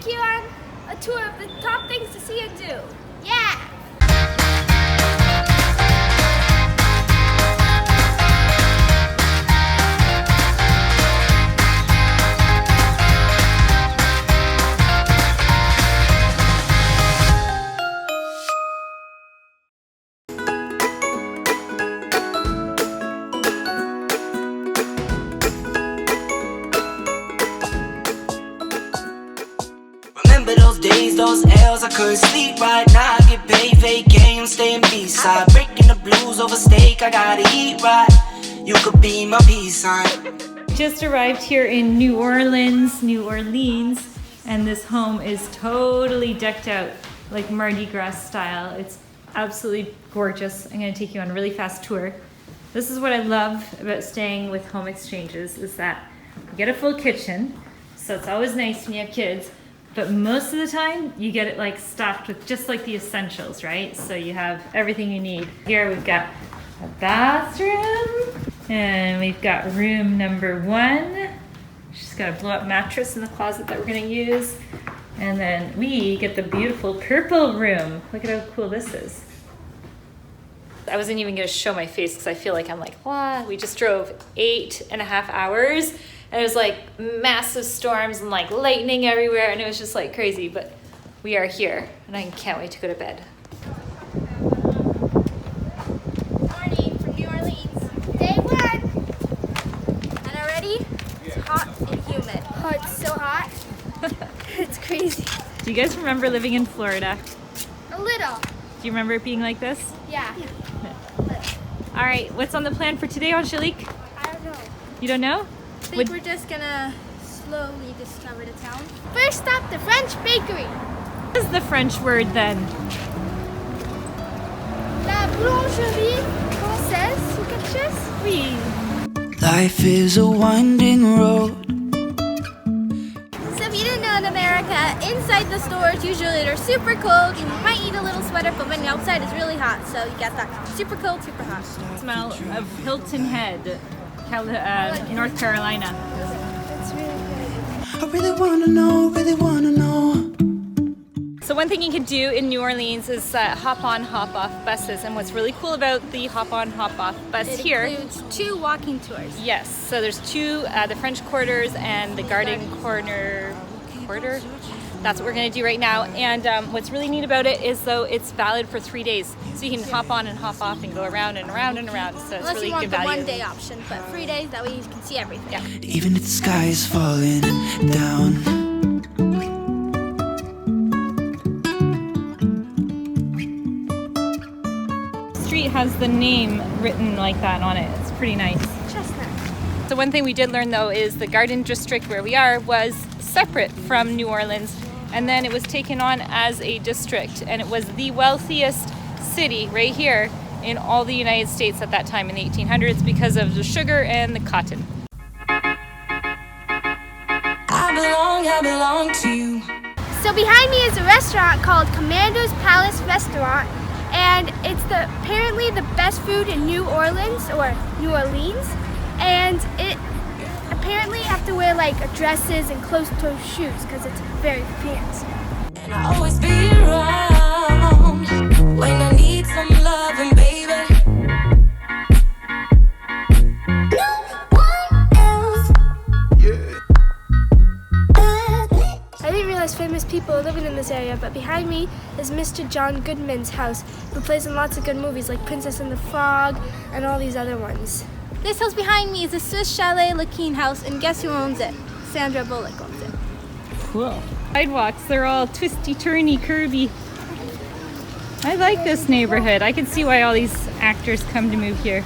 take you on a tour of the top things to see and do. Yeah! Those L's, I couldn't sleep right now. I get paid, vacay, I'm staying B-side. Breaking the blues over steak, I gotta eat right. You could be my peace sign. Just arrived here in New Orleans, and this home is totally decked out like Mardi Gras style. It's absolutely gorgeous. I'm gonna take you on a really fast tour. This is what I love about staying with home exchanges, is that you get a full kitchen, so it's always nice when you have kids. But most of the time, you get it like stocked with just like the essentials, right? So you have everything you need. Here we've got a bathroom, and we've got room number 1. She's got a blow-up mattress in the closet that we're gonna use. And then we get the beautiful purple room. Look at how cool this is. I wasn't even gonna show my face because I feel like I'm like, wow. We just drove 8.5 hours. And it was like massive storms and like lightning everywhere, and it was just like crazy, but we are here and I can't wait to go to bed. Morning from New Orleans. Day 1. And already it's hot and humid. Oh, it's so hot. It's crazy. Do you guys remember living in Florida? A little. Do you remember it being like this? Yeah. All right, what's on the plan for today, Angelique? I don't know. You don't know? I think we're just gonna slowly discover the town. First stop, the French bakery. What is the French word then? La boulangerie française ou quelque chose? Oui. Life is a winding road. So if you didn't know, in America, inside the stores usually they're super cold and you might need a little sweater, but when the outside is really hot, so you got that super cold, super hot. Smell of Hilton Head, North Carolina. That's really good. I really wanna know. So one thing you can do in New Orleans is hop on, hop off buses. And what's really cool about the hop on, hop off bus here. It includes 2 walking tours. Yes, so there's 2, the French Quarters and the Garden Quarter. That's what we're gonna do right now. And what's really neat about it is though it's valid for 3 days. So you can hop on and hop off and go around and around and around. So it's Unless really you want good the value. 1 day option, but 3 days, that way you can see everything. Yeah. Even if the sky is falling down. The street has the name written like that on it. It's pretty nice. Chestnut. So one thing we did learn though is the Garden District where we are was separate from New Orleans, and then it was taken on as a district, and it was the wealthiest city right here in all the United States at that time in the 1800s because of the sugar and the cotton. I belong to you. So behind me is a restaurant called Commando's Palace Restaurant, and it's apparently the best food in New Orleans, and it apparently you have to wear like dresses and closed-toe shoes because it's very fancy. And I always be around when I need some loving, baby. No one else. I didn't realize famous people are living in this area, but behind me is Mr. John Goodman's house, who plays in lots of good movies like Princess and the Frog and all these other ones. This house behind me is a Swiss chalet looking house, and guess who owns it? Sandra Bullock owns it. Cool. Sidewalks, they're all twisty, turny, curvy. I like this neighborhood. I can see why all these actors come to move here.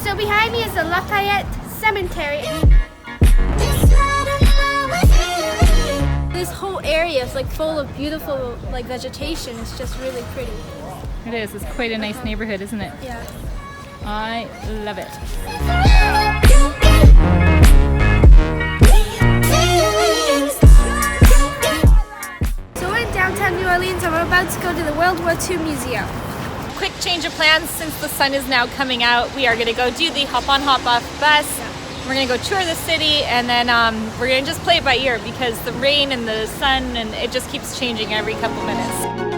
So behind me is the Lafayette Cemetery. This whole area is like full of beautiful like vegetation. It's just really pretty. It is. It's quite a nice neighborhood, isn't it? Yeah. I love it. So we're in downtown New Orleans and we're about to go to the World War II Museum. Quick change of plans since the sun is now coming out. We are going to go do the hop on, hop off bus. We're gonna go tour the city, and then we're gonna just play it by ear because the rain and the sun, and it just keeps changing every couple minutes.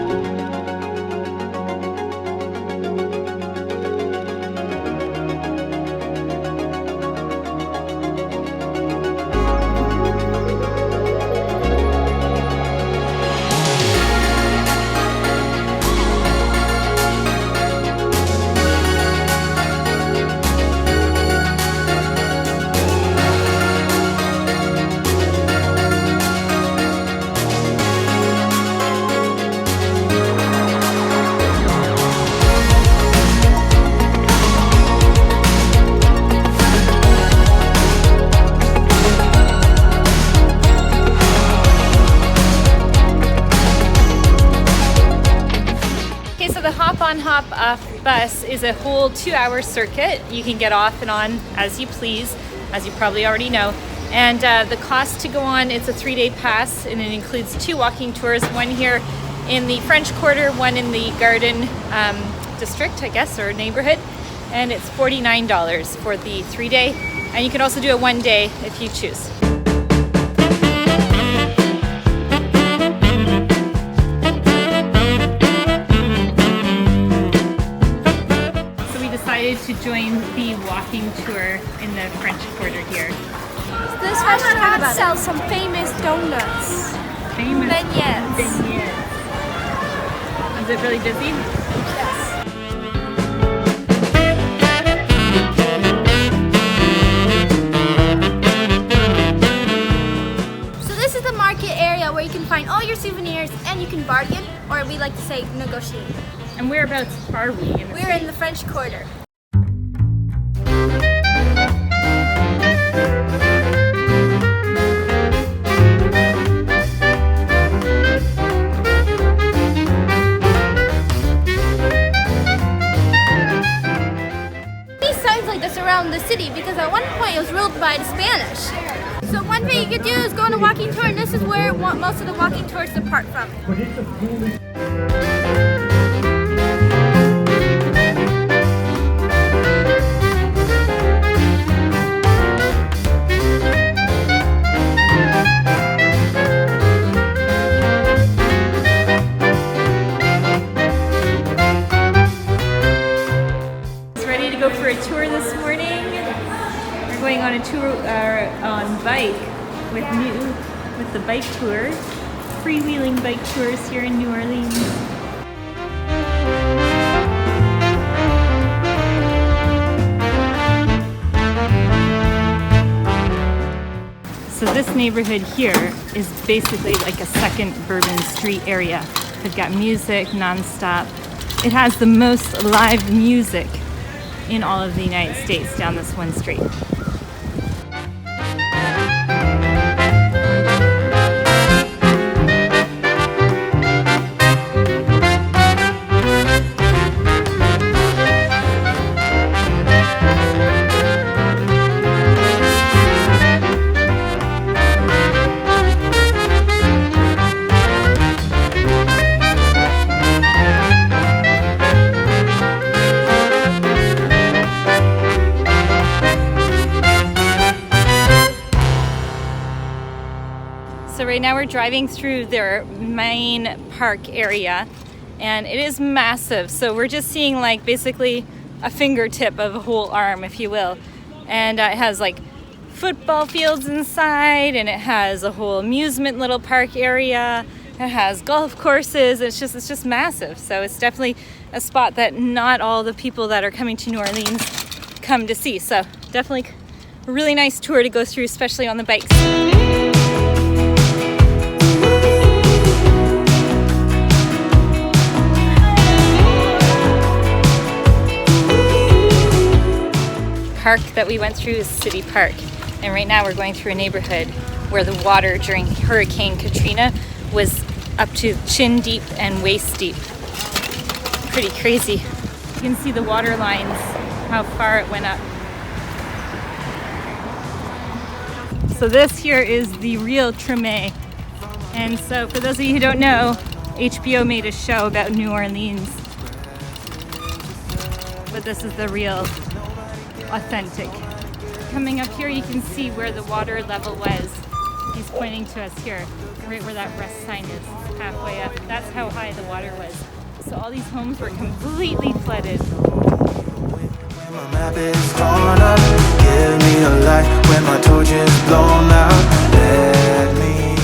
The hop on hop off bus is a whole 2-hour circuit. You can get off and on as you please, as you probably already know. And the cost to go on, it's a 3-day pass, and it includes 2 walking tours, one here in the French Quarter, one in the Garden district, I guess, or neighborhood. And it's $49 for the 3-day. And you can also do a 1-day if you choose. To join the walking tour in the French Quarter here. This restaurant sells some famous donuts. Famous beignets. Is it really busy? Yes. So this is the market area where you can find all your souvenirs and you can bargain, or we like to say negotiate. And whereabouts are we? We're in the French Quarter. Around the city, because at one point it was ruled by the Spanish. So one thing you could do is go on a walking tour, and this is where most of the walking tours depart from. For a tour this morning. We're going on a tour on bike with the bike tour, freewheeling bike tours here in New Orleans. So this neighborhood here is basically like a second Bourbon Street area. They've got music nonstop. It has the most live music in all of the United States down this one street. So right now we're driving through their main park area, and it is massive. So we're just seeing like basically a fingertip of a whole arm, if you will. And it has like football fields inside, and it has a whole amusement little park area. It has golf courses. It's just massive. So it's definitely a spot that not all the people that are coming to New Orleans come to see. So definitely a really nice tour to go through, especially on the bikes. Park that we went through is City Park, and right now we're going through a neighborhood where the water during Hurricane Katrina was up to chin deep and waist deep. Pretty crazy. You can see the water lines, how far it went up. So this here is the real Treme, and so for those of you who don't know, HBO made a show about New Orleans, but this is the real authentic coming up here, you can see where the water level was. He's pointing to us here, right where that rest sign is, halfway up. That's how high the water was. So all these homes were completely flooded. When my map is torn up, give me a light. When my torch is blown out, let me.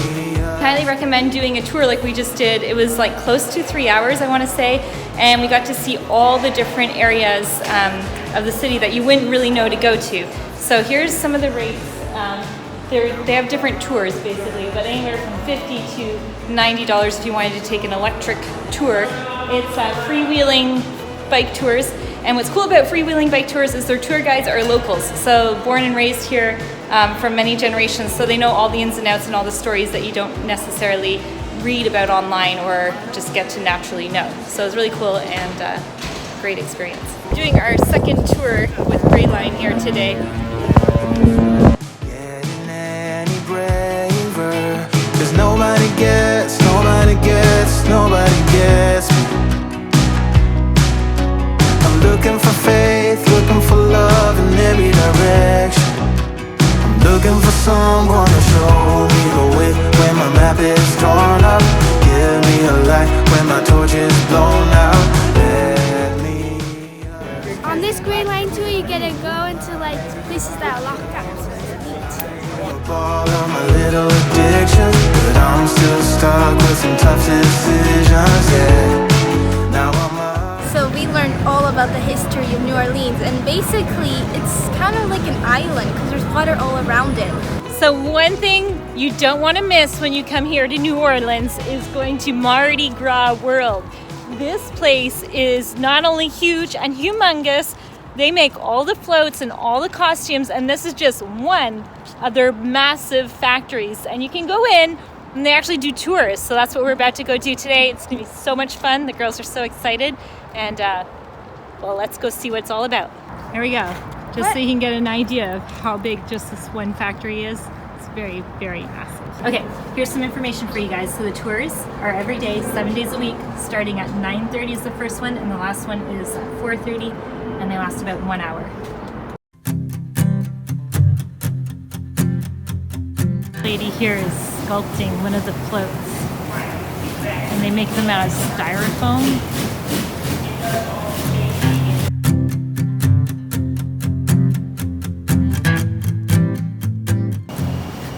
Highly recommend doing a tour like we just did. It was like close to 3 hours, I want to say, and we got to see all the different areas of the city that you wouldn't really know to go to. So here's some of the rates. They have different tours basically, but anywhere from $50 to $90 if you wanted to take an electric tour. It's freewheeling bike tours. And what's cool about freewheeling bike tours is their tour guides are locals, so born and raised here for many generations, so they know all the ins and outs and all the stories that you don't necessarily read about online or just get to naturally know. So it's really cool and great experience. Doing our second tour with Wheelin here today. Getting any braver, 'cause nobody gets me. Looking for faith, looking for love in every direction. I'm looking for someone to show me the way. When my map is torn up, give me a light. When my torch is blown out, let me. On this Grey Line tour, you get to go into like places that are locked up. So it's neat. All of my little addictions, but I'm still stuck with some tough decisions. Yeah, now I'm. So we learned all about the history of New Orleans, and basically it's kind of like an island because there's water all around it. So one thing you don't want to miss when you come here to New Orleans is going to Mardi Gras World. This place is not only huge and humongous, they make all the floats and all the costumes, and this is just one of their massive factories. And you can go in and they actually do tours, so that's what we're about to go do today. It's going to be so much fun. The girls are so excited. And, well, let's go see what it's all about. There we go. Just so you can get an idea of how big just this one factory is. It's very, very massive. Okay, here's some information for you guys. So the tours are every day, 7 days a week, starting at 9:30 is the first one, and the last one is at 4:30, and they last about 1 hour. The lady here is sculpting one of the floats, and they make them out of styrofoam.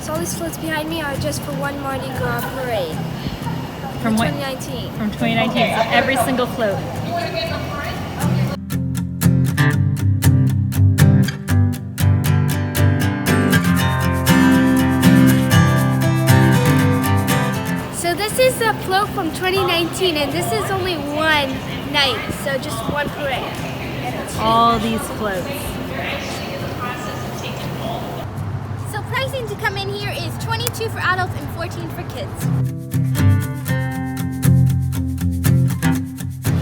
So all these floats behind me are just for one Mardi Gras parade. From 2019. From 2019, so every single float. So this is a float from 2019, and this is only one night, so just one parade. All these floats. So pricing to come in here is $22 for adults and $14 for kids.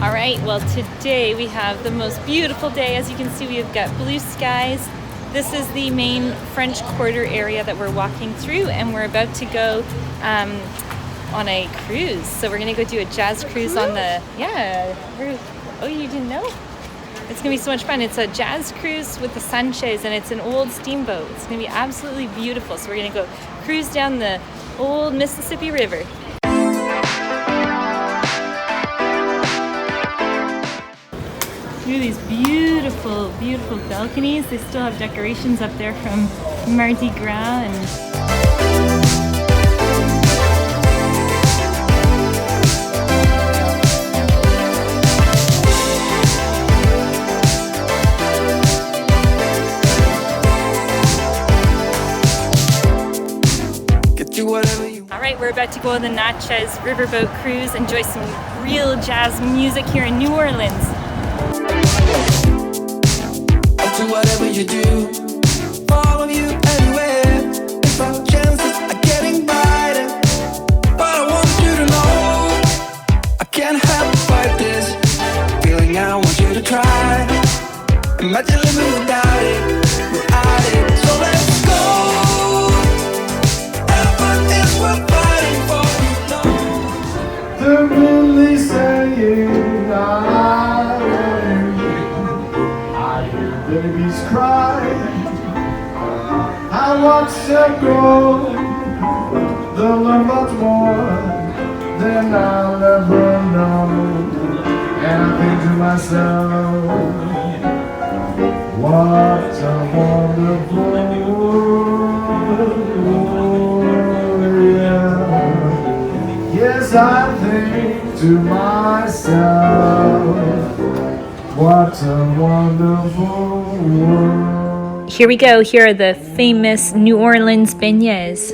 All right, well today we have the most beautiful day. As you can see, we've got blue skies. This is the main French Quarter area that we're walking through, and we're about to go on a cruise. So we're gonna go do a jazz cruise on the, oh, you didn't know? It's gonna be so much fun. It's a jazz cruise with the Sanchez, and it's an old steamboat. It's gonna be absolutely beautiful. So we're gonna go cruise down the old Mississippi River. Look at these beautiful, beautiful balconies. They still have decorations up there from Mardi Gras and Alright, we're about to go on the Natchez riverboat cruise, enjoy some real jazz music here in New Orleans. I'll do whatever you do, follow you anywhere. If our chances are getting brighter, but I want you to know I can't help but fight this feeling. I want you to try. Imagine living without it, without it. So let's go. We're fighting for you, no. They're really saying I love you. I hear babies cry. watch her grow, the love much more than I'll ever know. And I think to myself, what a wonderful world, yeah. Yes, I think to myself, what a wonderful world. Here we go. Here are the famous New Orleans beignets.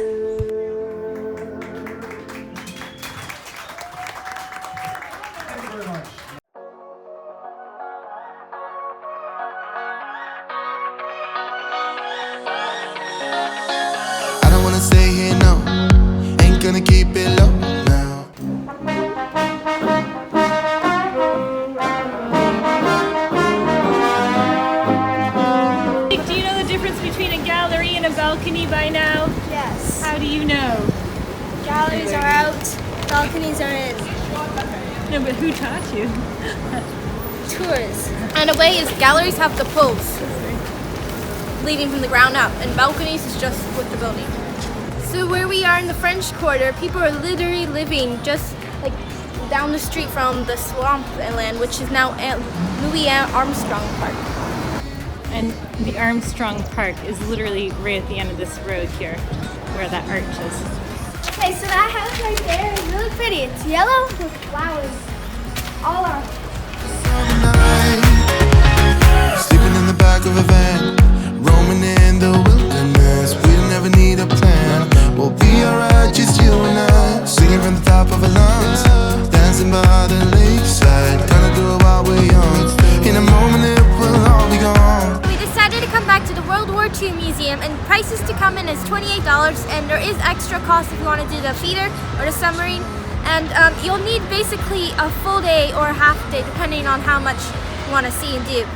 I don't wanna stay here, no. Ain't gonna keep it low now. Do you know the difference between a gallery and a balcony by now? Yes. How do you know? Galleries are out, balconies are in. No, but who taught you? Tours. And a way is galleries have the poles leading from the ground up, and balconies is just with the building. So where we are in the French Quarter, people are literally living just like down the street from the swamp land, which is now Louis Armstrong Park. And the Armstrong Park is literally right at the end of this road here, where that arch is. Okay, so that house right there is really pretty. It's yellow with flowers all on. Sleeping in the back of a van, roaming in the wilderness. We never need a plan. We'll be alright, just you and I. Singing from the top of our lungs, dancing by the lakeside. Gonna do it while we're young. In a moment it will all be gone. We decided to come back to the World War II Museum, and prices to come in is $28, and there is extra cost if you want to do the feeder or the submarine. And you'll need basically a full day or a half day depending on how much you want to see and do.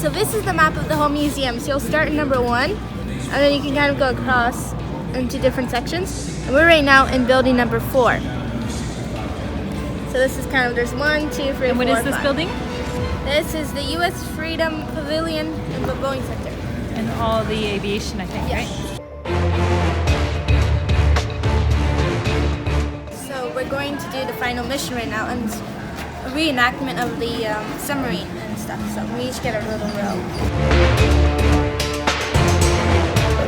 So this is the map of the whole museum. So you'll start in number 1, and then you can kind of go across into different sections. And we're right now in building number 4. So this is kind of, there's 1, 2, 3, And what 4, is this 5. building? This is the U.S. Freedom Pavilion and the Boeing Center. And all the aviation, I think, Yes. right? So we're going to do the final mission right now, and it's a reenactment of the submarine and stuff. So we each get a little row.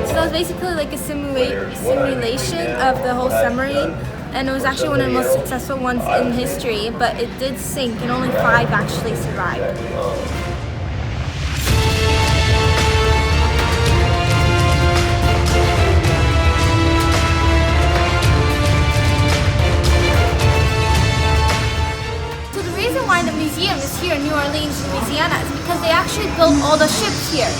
So it's basically like a simulation of the whole submarine, and it was actually one of the most successful ones in history, but it did sink and only 5 actually survived. So the reason why the museum is here in New Orleans, Louisiana is because they actually built all the ships here.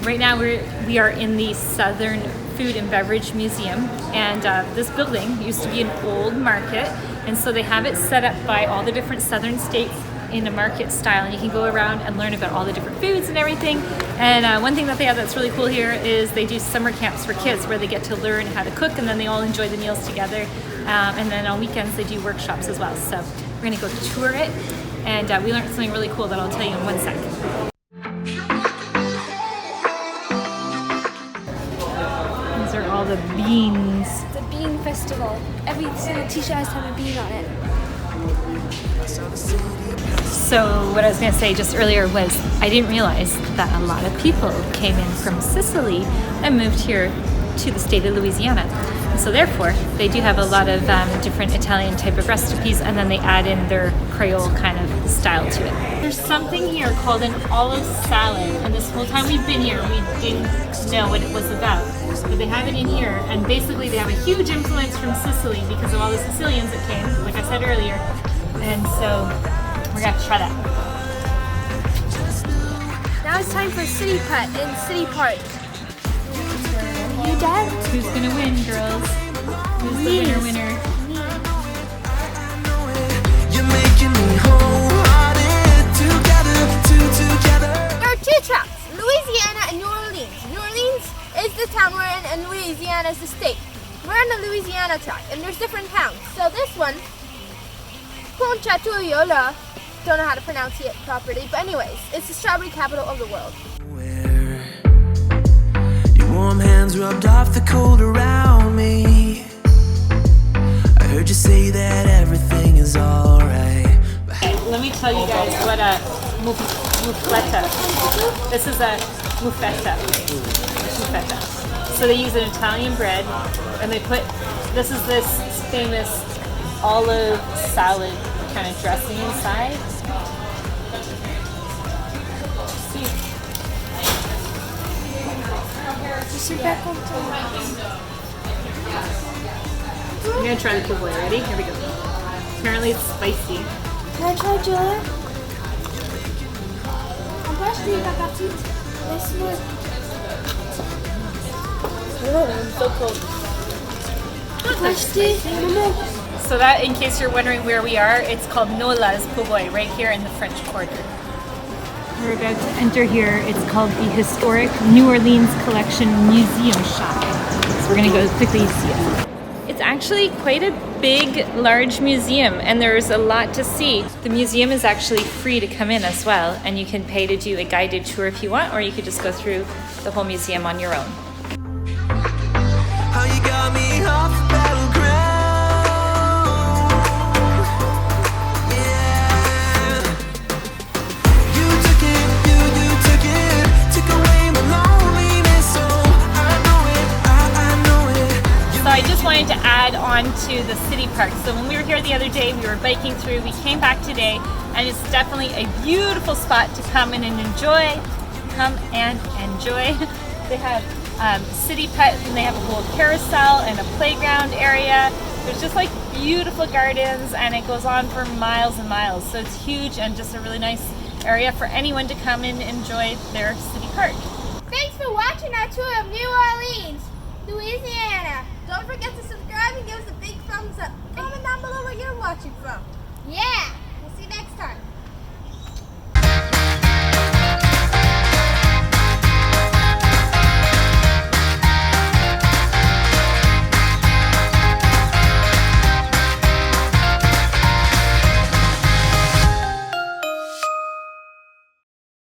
Right now we are in the Southern Food and Beverage Museum, and this building used to be an old market, and so they have it set up by all the different southern states in a market style, and you can go around and learn about all the different foods and everything. And one thing that they have that's really cool here is they do summer camps for kids where they get to learn how to cook, and then they all enjoy the meals together. And then on weekends they do workshops as well. So we're gonna go tour it, and we learned something really cool that I'll tell you in 1 sec. These are all the beans. It's a bean festival. Every single t-shirt has to have a bean on it. So what I was going to say just earlier was I didn't realize that a lot of people came in from Sicily and moved here to the state of Louisiana. And so therefore, they do have a lot of different Italian type of recipes, and then they add in their Creole kind of style to it. There's something here called an olive salad, and this whole time we've been here, we didn't know what it was about. But they have it in here, and basically they have a huge influence from Sicily because of all the Sicilians that came, like I said earlier. And so we're gonna have to try that. Now it's time for City Putt in City Park. You dad? Who's gonna win, girls? Who's the Me. We're in the Louisiana track, and there's different towns. So this one, Ponchatoula, don't know how to pronounce it properly, but anyways, it's the strawberry capital of the world. Your warm hands rubbed off the cold around me. I heard you say that everything is alright. Let me tell you guys what a muffletta. This is a muffetta. So they use an Italian bread, and they put, this is this famous olive salad kind of dressing inside. See? I'm gonna try the po' boy. Ready? Here we go. Apparently it's spicy. Can I try, Julia? I'm actually like that too. I'm so cold. Spicy. So that, in case you're wondering where we are, it's called Nola's Po' Boy, right here in the French Quarter. We're about to enter here. It's called the Historic New Orleans Collection Museum Shop. So we're gonna go quickly see it. It's actually quite a big, large museum, and there's a lot to see. The museum is actually free to come in as well, and you can pay to do a guided tour if you want, or you could just go through the whole museum on your own. How you got me off the battleground. Yeah. You took it, took away my loneliness. So I know it. So I just wanted to add on to the city park. So when we were here the other day, we were biking through, we came back today, and it's definitely a beautiful spot to come in and enjoy. Come and enjoy. They have city pet, and they have a whole carousel and a playground area. There's just like beautiful gardens, and it goes on for miles and miles. So it's huge and just a really nice area for anyone to come and enjoy their city park. Thanks for watching our tour of New Orleans, Louisiana. Don't forget to subscribe and give us a big thumbs up. Comment down below where you're watching from. Yeah, we'll see you next time.